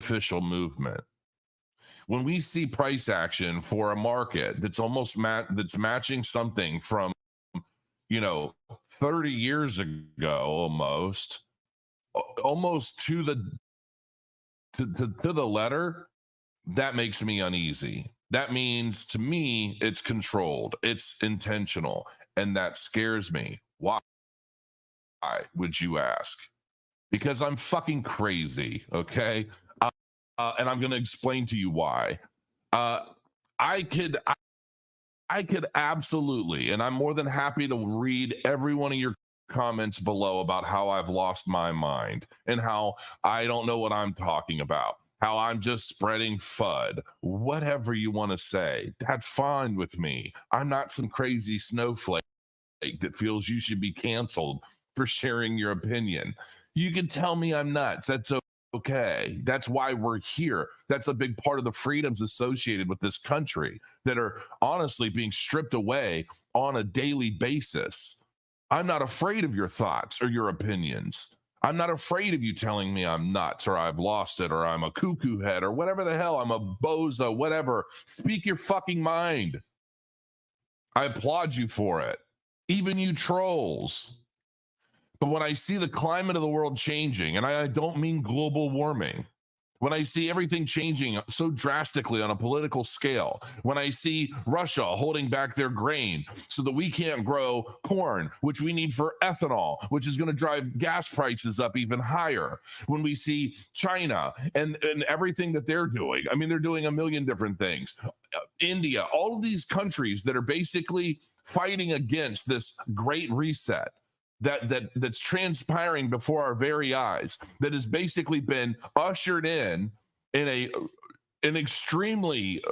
official movement. When we see price action for a market that's almost that's matching something from 30 years ago, almost to the letter, that makes me uneasy. That means to me it's controlled, it's intentional, and that scares me. Why would you ask? Because I'm fucking crazy, okay? And I'm going to explain to you why. Uh, I could absolutely, and I'm more than happy to read every one of your comments below about how I've lost my mind and how I don't know what I'm talking about, how I'm just spreading FUD, whatever you want to say. That's fine with me. I'm not some crazy snowflake that feels you should be canceled for sharing your opinion. You can tell me I'm nuts. That's okay. That's why we're here. That's a big part of the freedoms associated with this country that are honestly being stripped away on a daily basis. I'm not afraid of your thoughts or your opinions. I'm not afraid of you telling me I'm nuts or I've lost it or I'm a cuckoo head or whatever the hell. I'm a bozo, whatever. Speak your fucking mind. I applaud you for it. Even you trolls. But when I see the climate of the world changing, and I don't mean global warming, when I see everything changing so drastically on a political scale, when I see Russia holding back their grain so that we can't grow corn, which we need for ethanol, which is going to drive gas prices up even higher, when we see China and everything that they're doing, I mean, they're doing a million different things. India, all of these countries that are basically fighting against this great reset that's transpiring before our very eyes, that has basically been ushered in an extremely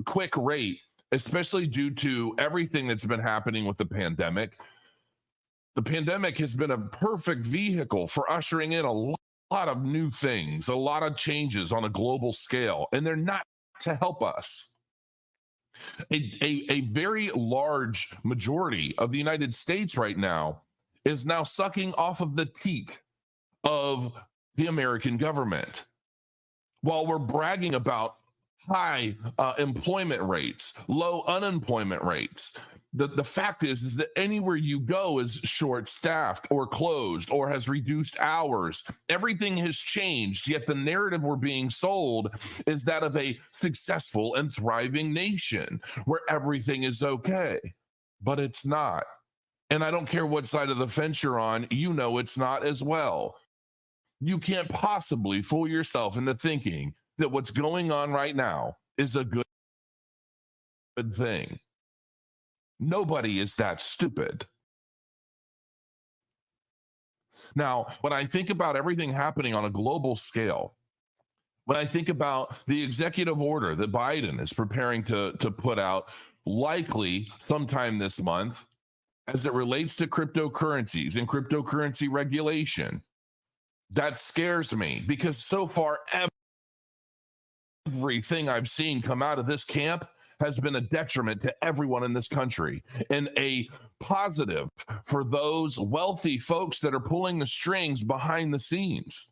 quick rate, especially due to everything that's been happening with the pandemic. The pandemic has been a perfect vehicle for ushering in a lot of new things, a lot of changes on a global scale, and they're not to help us. A very large majority of the United States right now is now sucking off of the teat of the American government. While we're bragging about high employment rates, low unemployment rates, the fact is that anywhere you go is short-staffed or closed or has reduced hours. Everything has changed, yet the narrative we're being sold is that of a successful and thriving nation where everything is okay, but it's not. And I don't care what side of the fence you're on, you know it's not as well. You can't possibly fool yourself into thinking that what's going on right now is a good thing. Nobody is that stupid. Now, when I think about everything happening on a global scale, when I think about the executive order that Biden is preparing to put out, likely sometime this month, as it relates to cryptocurrencies and cryptocurrency regulation, that scares me because so far everything I've seen come out of this camp has been a detriment to everyone in this country and a positive for those wealthy folks that are pulling the strings behind the scenes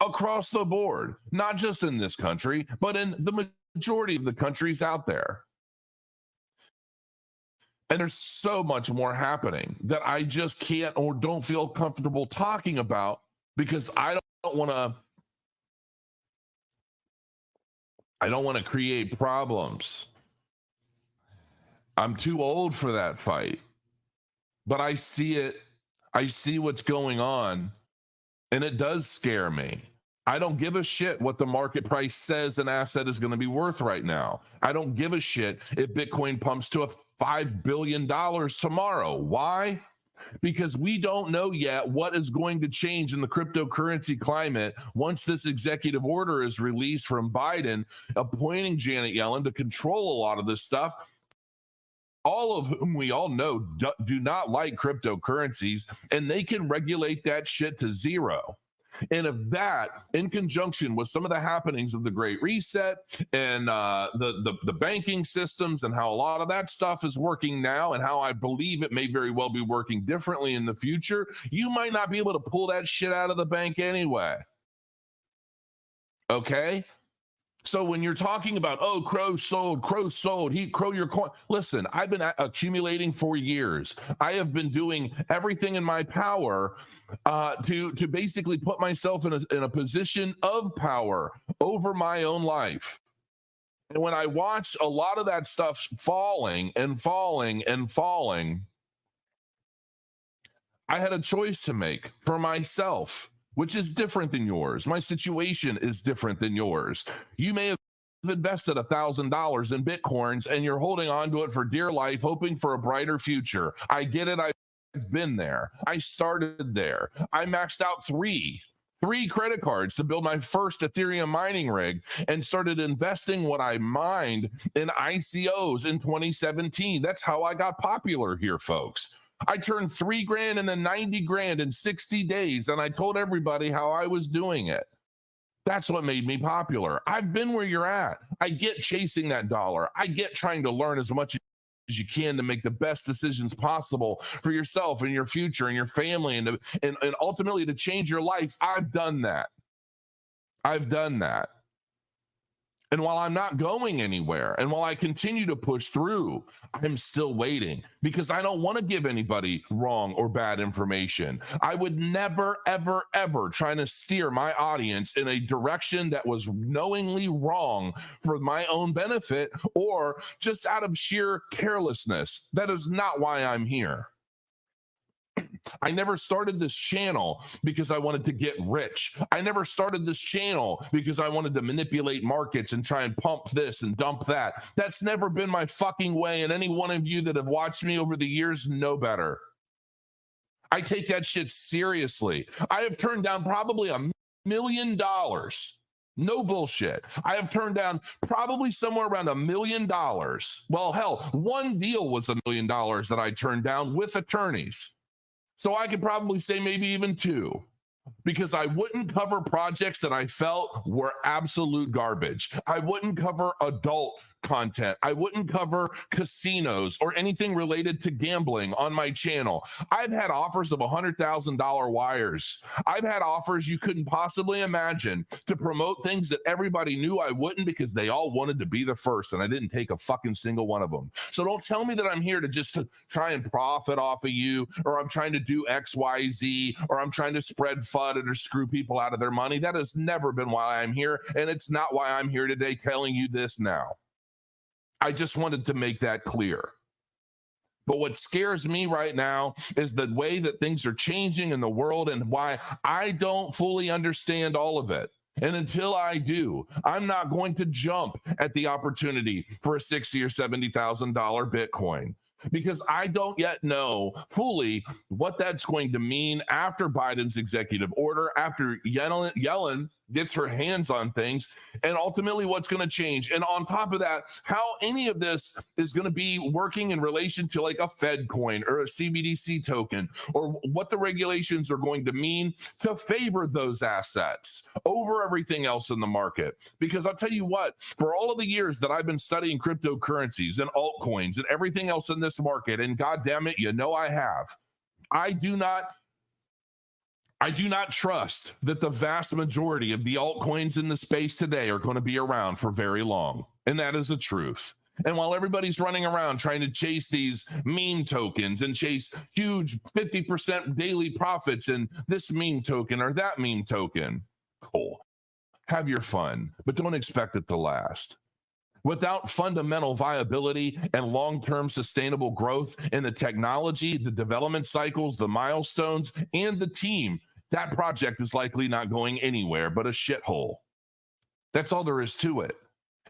across the board, not just in this country, but in the majority of the countries out there. And there's so much more happening that I just can't or don't feel comfortable talking about because I don't want to create problems. I'm too old for that fight. But I see it. I see what's going on, and it does scare me. I don't give a shit what the market price says an asset is going to be worth right now. I don't give a shit if Bitcoin pumps to $5 billion tomorrow. Why? Because we don't know yet what is going to change in the cryptocurrency climate once this executive order is released from Biden, appointing Janet Yellen to control a lot of this stuff, all of whom we all know do not like cryptocurrencies, and they can regulate that shit to zero. And if that, in conjunction with some of the happenings of the Great Reset and the banking systems and how a lot of that stuff is working now and how I believe it may very well be working differently in the future, you might not be able to pull that shit out of the bank anyway. Okay. So when you're talking about, oh, Crow sold, Crow your coin. Listen, I've been accumulating for years. I have been doing everything in my power to basically put myself in a position of power over my own life. And when I watch a lot of that stuff falling and falling and falling, I had a choice to make for myself, which is different than yours. My situation is different than yours. You may have invested $1,000 in Bitcoins and you're holding on to it for dear life, hoping for a brighter future. I get it. I've been there. I started there. I maxed out three credit cards to build my first Ethereum mining rig and started investing what I mined in ICOs in 2017. That's how I got popular here, folks. I turned $3,000 and then 90 grand in 60 days, and I told everybody how I was doing it. That's what made me popular. I've been where you're at. I get chasing that dollar. I get trying to learn as much as you can to make the best decisions possible for yourself and your future and your family and ultimately to change your life. I've done that. I've done that. And while I'm not going anywhere, and while I continue to push through, I'm still waiting because I don't want to give anybody wrong or bad information. I would never, ever, ever try to steer my audience in a direction that was knowingly wrong for my own benefit or just out of sheer carelessness. That is not why I'm here. I never started this channel because I wanted to get rich. I never started this channel because I wanted to manipulate markets and try and pump this and dump that. That's never been my fucking way. And any one of you that have watched me over the years know better. I take that shit seriously. I have turned down probably $1 million. No bullshit. I have turned down probably somewhere around $1 million. Well, hell, one deal was $1 million that I turned down with attorneys. So I could probably say maybe even two, because I wouldn't cover projects that I felt were absolute garbage. I wouldn't cover adult content. I wouldn't cover casinos or anything related to gambling on my channel. I've had offers of $100,000 wires. I've had offers you couldn't possibly imagine to promote things that everybody knew I wouldn't because they all wanted to be the first, and I didn't take a fucking single one of them. So don't tell me that I'm here to try and profit off of you, or I'm trying to do X, Y, Z, or I'm trying to spread FUD or screw people out of their money. That has never been why I'm here, and it's not why I'm here today telling you this now. I just wanted to make that clear. But what scares me right now is the way that things are changing in the world and why I don't fully understand all of it. And until I do, I'm not going to jump at the opportunity for a $60,000 or $70,000 Bitcoin, because I don't yet know fully what that's going to mean after Biden's executive order, after Yellen gets her hands on things, and ultimately what's going to change. And on top of that, how any of this is going to be working in relation to like a Fed coin or a CBDC token, or what the regulations are going to mean to favor those assets over everything else in the market. Because I'll tell you what, for all of the years that I've been studying cryptocurrencies and altcoins and everything else in this market, and God damn it, you know I have, I do not trust that the vast majority of the altcoins in the space today are going to be around for very long. And that is the truth. And while everybody's running around trying to chase these meme tokens and chase huge 50% daily profits in this meme token or that meme token, cool. Have your fun, but don't expect it to last. Without fundamental viability and long-term sustainable growth in the technology, the development cycles, the milestones, and the team, that project is likely not going anywhere but a shithole. That's all there is to it.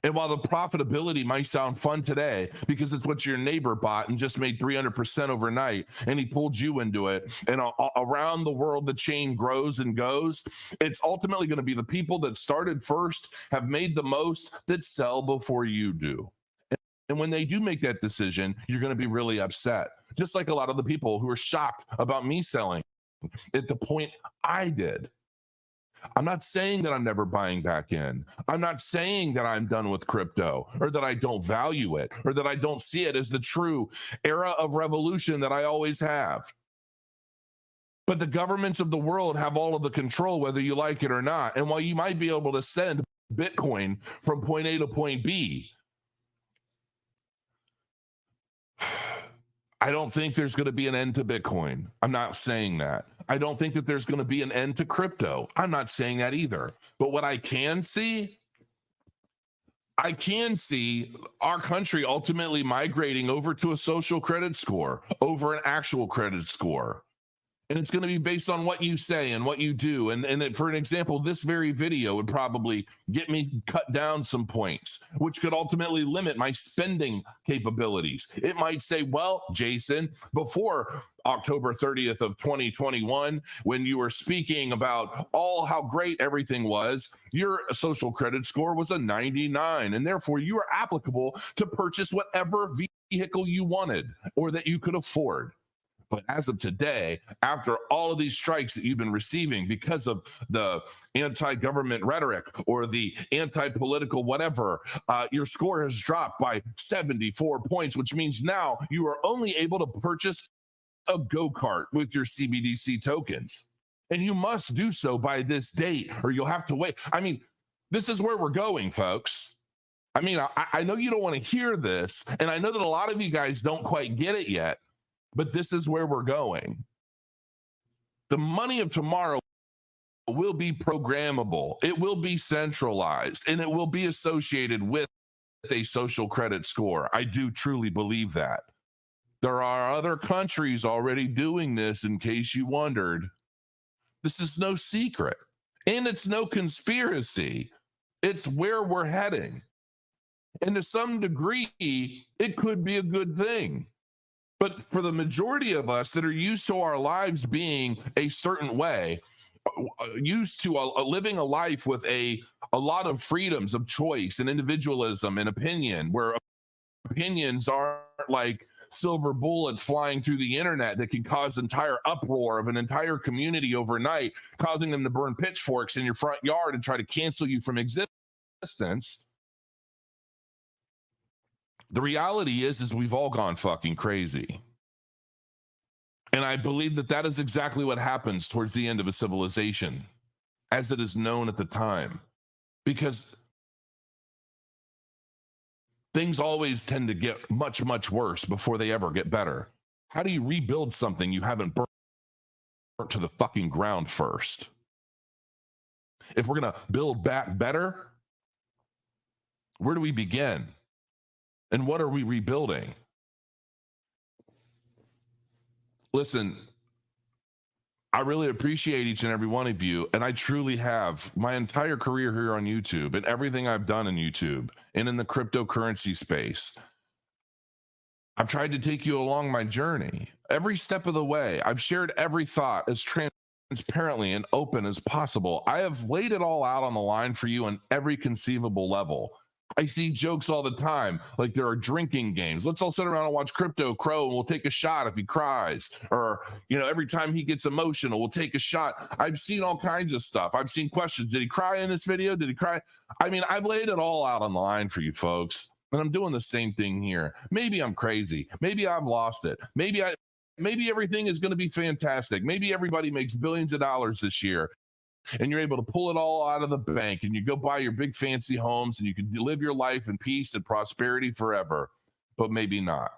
And while the profitability might sound fun today because it's what your neighbor bought and just made 300% overnight, and he pulled you into it, and around the world the chain grows and goes, it's ultimately going to be the people that started first, have made the most, that sell before you do. And when they do make that decision, you're going to be really upset. Just like a lot of the people who are shocked about me selling at the point I did. I'm not saying that I'm never buying back in. I'm not saying that I'm done with crypto, or that I don't value it, or that I don't see it as the true era of revolution that I always have. But the governments of the world have all of the control, whether you like it or not. And while you might be able to send Bitcoin from point A to point B. I don't think there's going to be an end to Bitcoin. I'm not saying that. I don't think that there's going to be an end to crypto. I'm not saying that either. But what I can see our country ultimately migrating over to a social credit score, over an actual credit score. And it's going to be based on what you say and what you do. And for an example, this very video would probably get me cut down some points, which could ultimately limit my spending capabilities. It might say, well, Jason, before October 30th of 2021, when you were speaking about how great everything was, your social credit score was a 99, and therefore you are applicable to purchase whatever vehicle you wanted or that you could afford. But as of today, after all of these strikes that you've been receiving because of the anti-government rhetoric or the anti-political whatever, your score has dropped by 74 points, which means now you are only able to purchase a go-kart with your CBDC tokens. And you must do so by this date or you'll have to wait. I mean, this is where we're going, folks. I mean, I know you don't want to hear this, and I know that a lot of you guys don't quite get it yet. But this is where we're going. The money of tomorrow will be programmable. It will be centralized, and it will be associated with a social credit score. I do truly believe that. There are other countries already doing this, in case you wondered. This is no secret, and it's no conspiracy. It's where we're heading. And to some degree, it could be a good thing. But for the majority of us that are used to our lives being a certain way, used to living a life with a lot of freedoms of choice and individualism and opinion, where opinions aren't like silver bullets flying through the internet that can cause entire uproar of an entire community overnight, causing them to burn pitchforks in your front yard and try to cancel you from existence. The reality is we've all gone fucking crazy. And I believe that is exactly what happens towards the end of a civilization, as it is known at the time. Because things always tend to get much, much worse before they ever get better. How do you rebuild something you haven't burnt to the fucking ground first? If we're going to build back better, where do we begin? And what are we rebuilding? Listen, I really appreciate each and every one of you, and I truly have my entire career here on YouTube and everything I've done in YouTube and in the cryptocurrency space. I've tried to take you along my journey every step of the way. I've shared every thought as transparently and open as possible. I have laid it all out on the line for you on every conceivable level. I see jokes all the time, like there are drinking games. Let's all sit around and watch Crypto Crow and we'll take a shot if he cries. Or, every time he gets emotional, we'll take a shot. I've seen all kinds of stuff. I've seen questions. Did he cry in this video? Did he cry? I mean, I've laid it all out on the line for you folks. And I'm doing the same thing here. Maybe I'm crazy. Maybe I've lost it. Maybe everything is going to be fantastic. Maybe everybody makes billions of dollars this year, and you're able to pull it all out of the bank, and you go buy your big fancy homes, and you can live your life in peace and prosperity forever. But maybe not.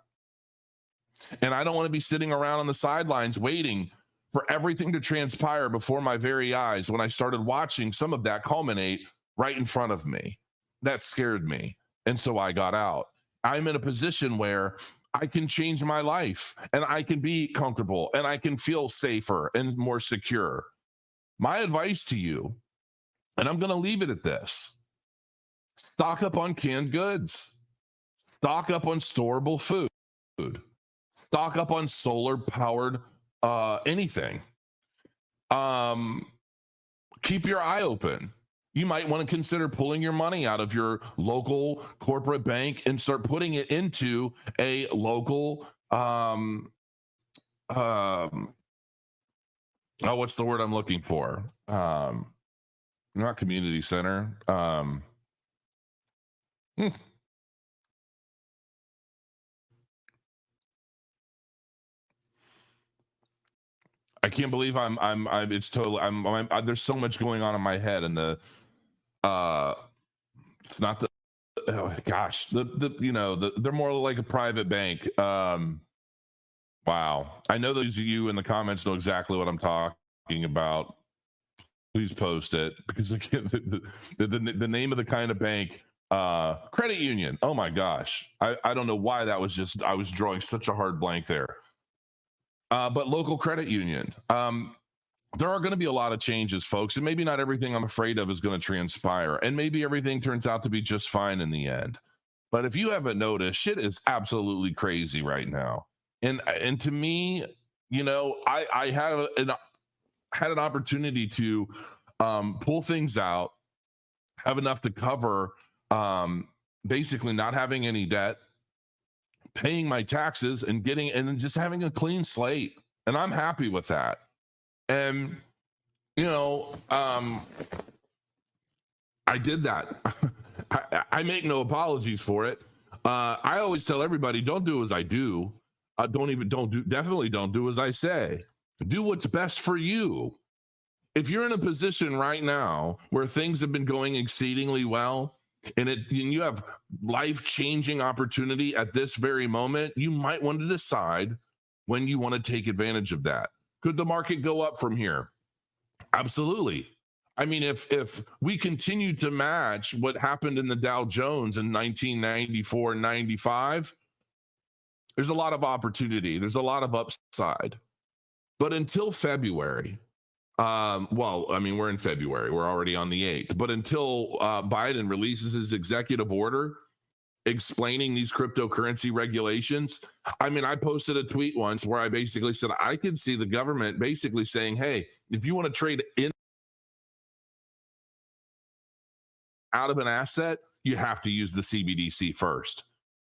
And I don't want to be sitting around on the sidelines waiting for everything to transpire before my very eyes when I started watching some of that culminate right in front of me. That scared me. And so I got out. I'm in a position where I can change my life, and I can be comfortable, and I can feel safer and more secure. My advice to you, and I'm going to leave it at this: stock up on canned goods, stock up on storable food, stock up on solar powered anything. Keep your eye open. You might want to consider pulling your money out of your local corporate bank and start putting it into a local what's the word I'm looking for? Not community center. I can't believe it's totally, there's so much going on in my head, and It's not the, oh gosh, they're more like a private bank. Wow. I know those of you in the comments know exactly what I'm talking about. Please post it, because again, the name of the kind of bank, credit union. Oh my gosh. I don't know why that was just, I was drawing such a hard blank there. But local credit union. There are going to be a lot of changes, folks, and maybe not everything I'm afraid of is going to transpire, and maybe everything turns out to be just fine in the end. But if you haven't noticed, shit is absolutely crazy right now. And to me, I had an opportunity to pull things out, have enough to cover basically not having any debt, paying my taxes, and just having a clean slate. And I'm happy with that. And I did that. I make no apologies for it. I always tell everybody, don't do as I do. Definitely don't do as I say. Do what's best for you. If you're in a position right now where things have been going exceedingly well, and you have life-changing opportunity at this very moment, you might want to decide when you want to take advantage of that. Could the market go up from here? Absolutely. I mean, if we continue to match what happened in the Dow Jones in 1994 and 95, there's a lot of opportunity. There's a lot of upside. But until February, we're in February. We're already on the 8th. But until Biden releases his executive order explaining these cryptocurrency regulations, I mean, I posted a tweet once where I basically said I could see the government basically saying, hey, if you want to trade in out of an asset, you have to use the CBDC first.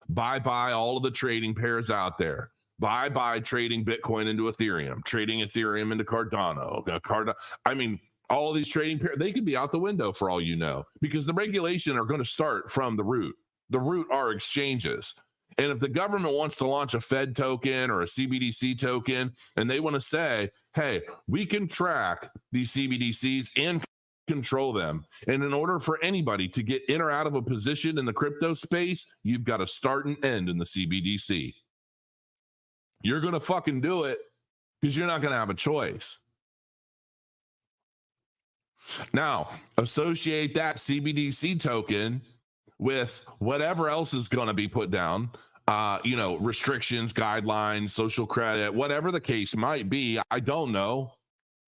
Bye all of the trading pairs out there. Bye trading Bitcoin into Ethereum, trading Ethereum into Cardano. I mean, all of these trading pairs, they could be out the window for all you know, because the regulation are going to start from the root. The root are exchanges. And if the government wants to launch a Fed token or a CBDC token, and they want to say, hey, we can track these CBDCs and control them. And in order for anybody to get in or out of a position in the crypto space, you've got to start and end in the CBDC. You're going to fucking do it because you're not going to have a choice. Now, associate that CBDC token with whatever else is going to be put down, restrictions, guidelines, social credit, whatever the case might be. I don't know.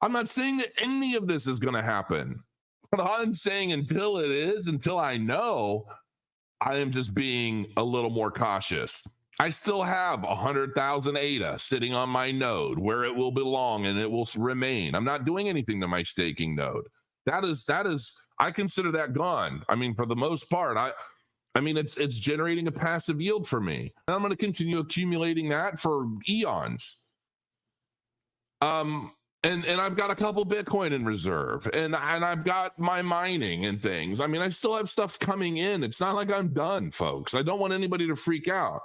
I'm not saying that any of this is going to happen. But I'm saying until I know, I am just being a little more cautious. I still have 100,000 ADA sitting on my node where it will belong and it will remain. I'm not doing anything to my staking node. That is, I consider that gone. I mean, for the most part, I mean, it's generating a passive yield for me. And I'm going to continue accumulating that for eons. And I've got a couple Bitcoin in reserve, and I've got my mining and things. I mean, I still have stuff coming in. It's not like I'm done, folks. I don't want anybody to freak out.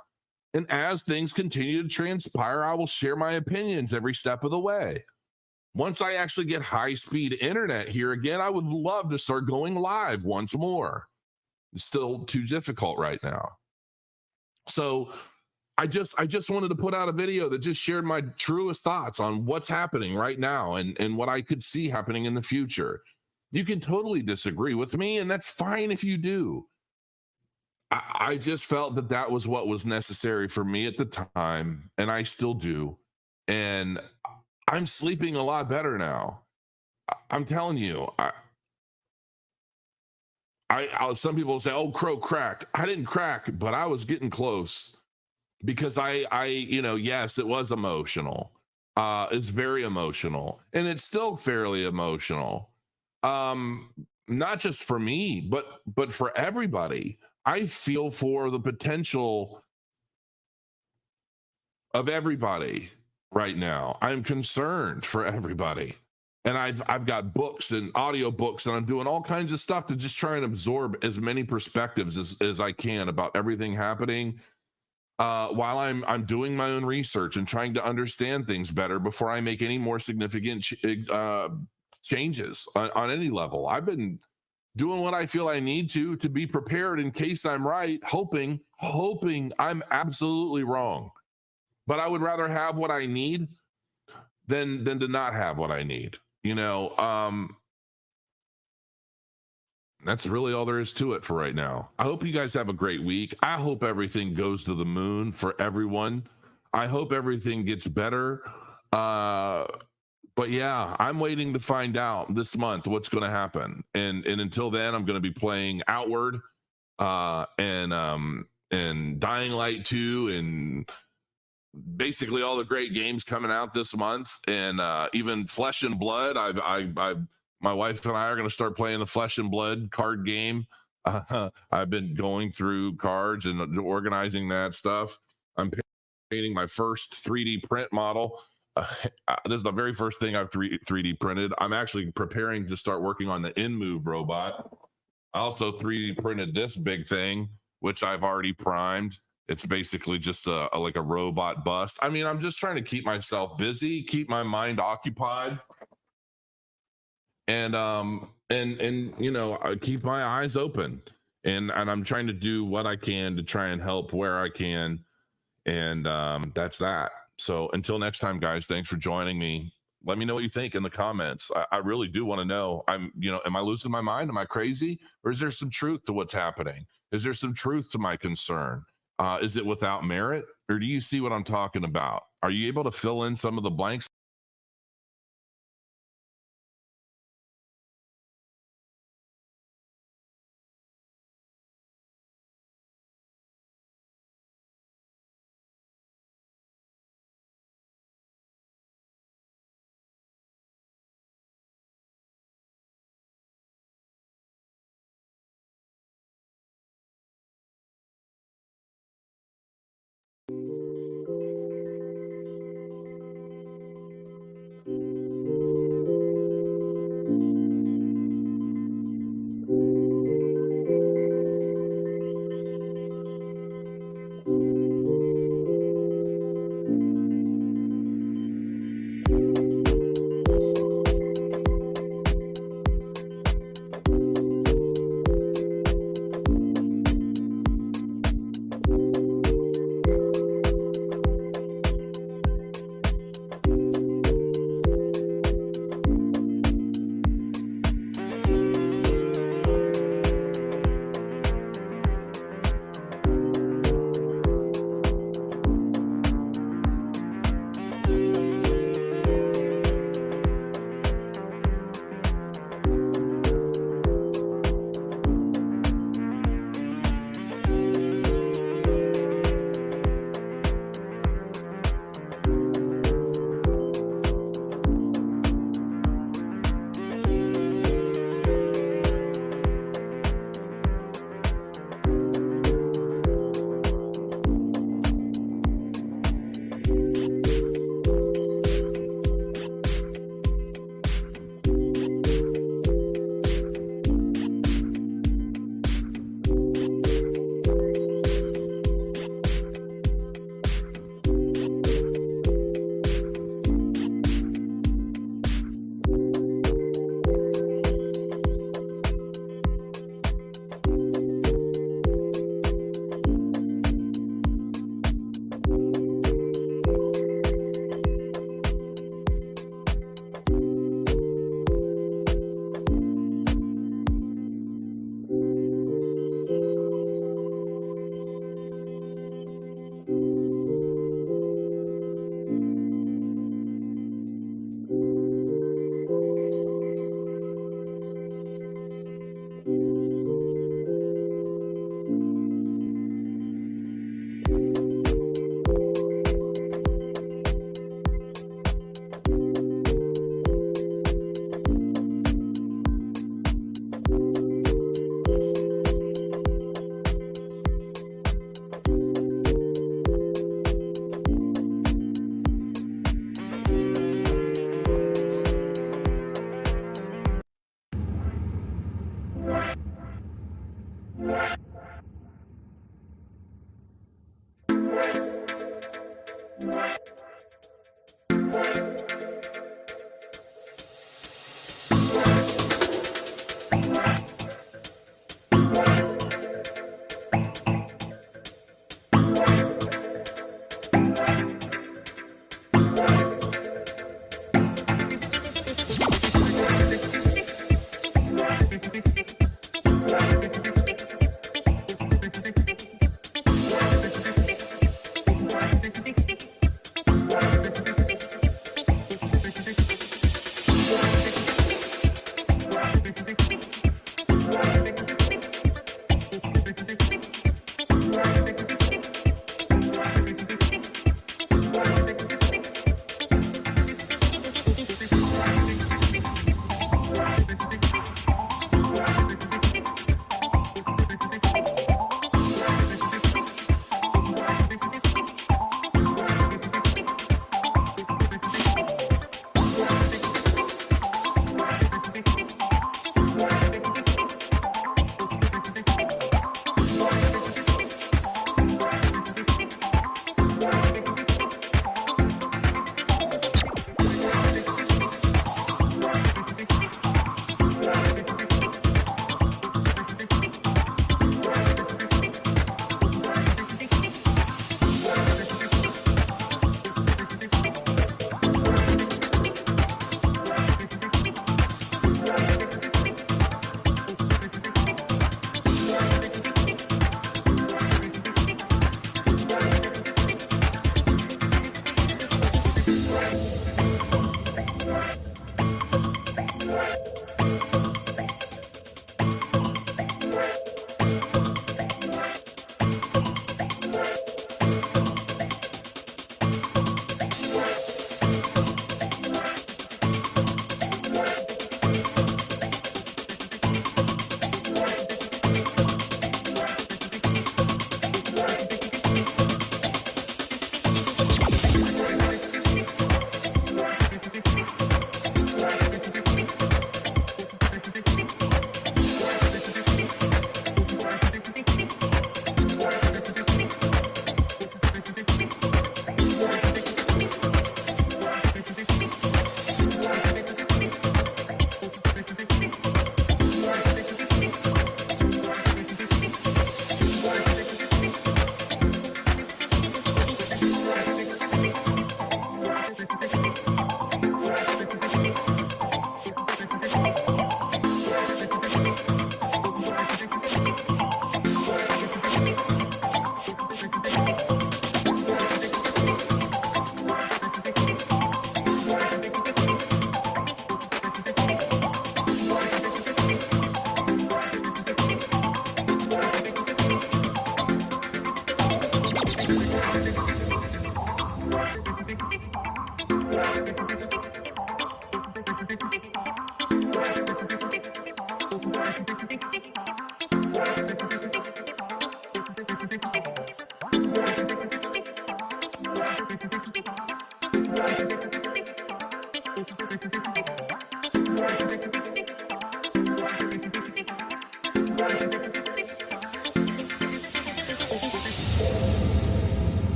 And as things continue to transpire, I will share my opinions every step of the way. Once I actually get high-speed internet here again, I would love to start going live once more. It's still too difficult right now. So I just wanted to put out a video that just shared my truest thoughts on what's happening right now and what I could see happening in the future. You can totally disagree with me, and that's fine if you do. I just felt that was what was necessary for me at the time, and I still do. And I'm sleeping a lot better now. I'm telling you. Some people say, "Oh, Crow cracked." I didn't crack, but I was getting close. Because yes, it was emotional. It's very emotional, and it's still fairly emotional. Not just for me, but for everybody. I feel for the potential of everybody right now. I'm concerned for everybody. And I've got books and audio books, and I'm doing all kinds of stuff to just try and absorb as many perspectives as I can about everything happening. While I'm doing my own research and trying to understand things better before I make any more significant changes on any level. I've been doing what I feel I need to be prepared in case I'm right, hoping I'm absolutely wrong. But I would rather have what I need than to not have what I need. That's really all there is to it for right now. I hope you guys have a great week. I hope everything goes to the moon for everyone. I hope everything gets better. But yeah, I'm waiting to find out this month what's going to happen. And until then, I'm going to be playing Outward and Dying Light 2 and basically all the great games coming out this month, and even Flesh and Blood. My wife and I are going to start playing the Flesh and Blood card game. I've been going through cards and organizing that stuff. I'm painting my first 3D print model. This is the very first thing I've 3D printed. I'm actually preparing to start working on the InMove robot. I also 3D printed this big thing, which I've already primed. It's basically just like a robot bust. I mean, I'm just trying to keep myself busy, keep my mind occupied, and I keep my eyes open. And I'm trying to do what I can to try and help where I can. And that's that. So until next time, guys, thanks for joining me. Let me know what you think in the comments. I really do want to know. Am I losing my mind? Am I crazy? Or is there some truth to what's happening? Is there some truth to my concern? Is it without merit? Or do you see what I'm talking about? Are you able to fill in some of the blanks?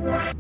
Thank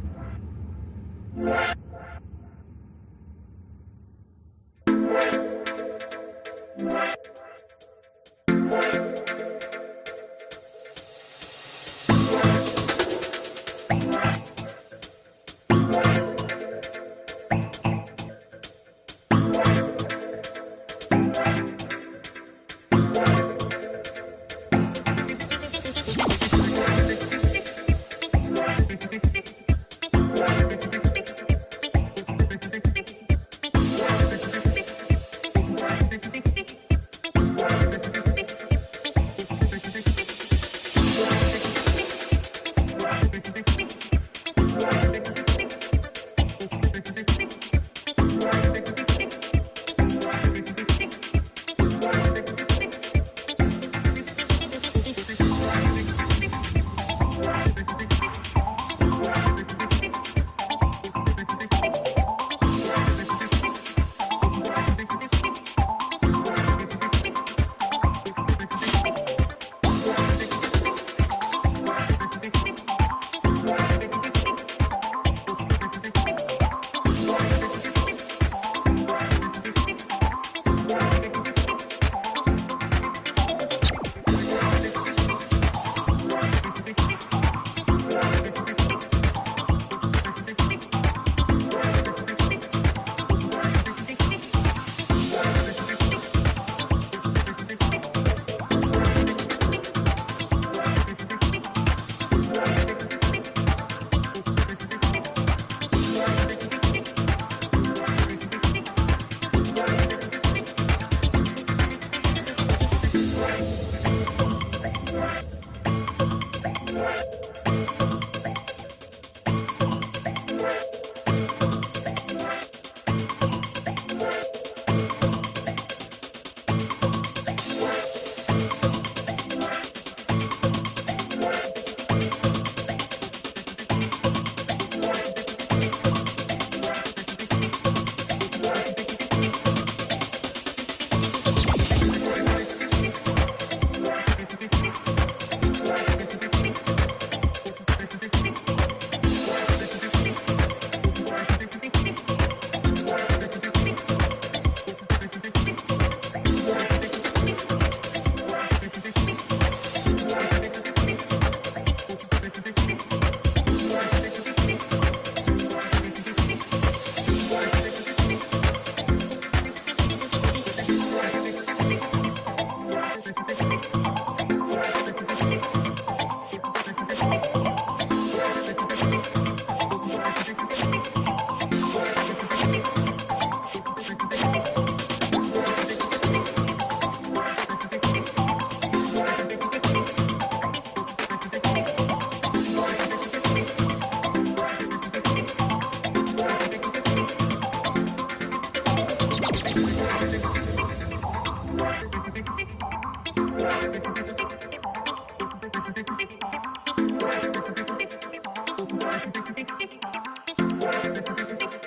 you.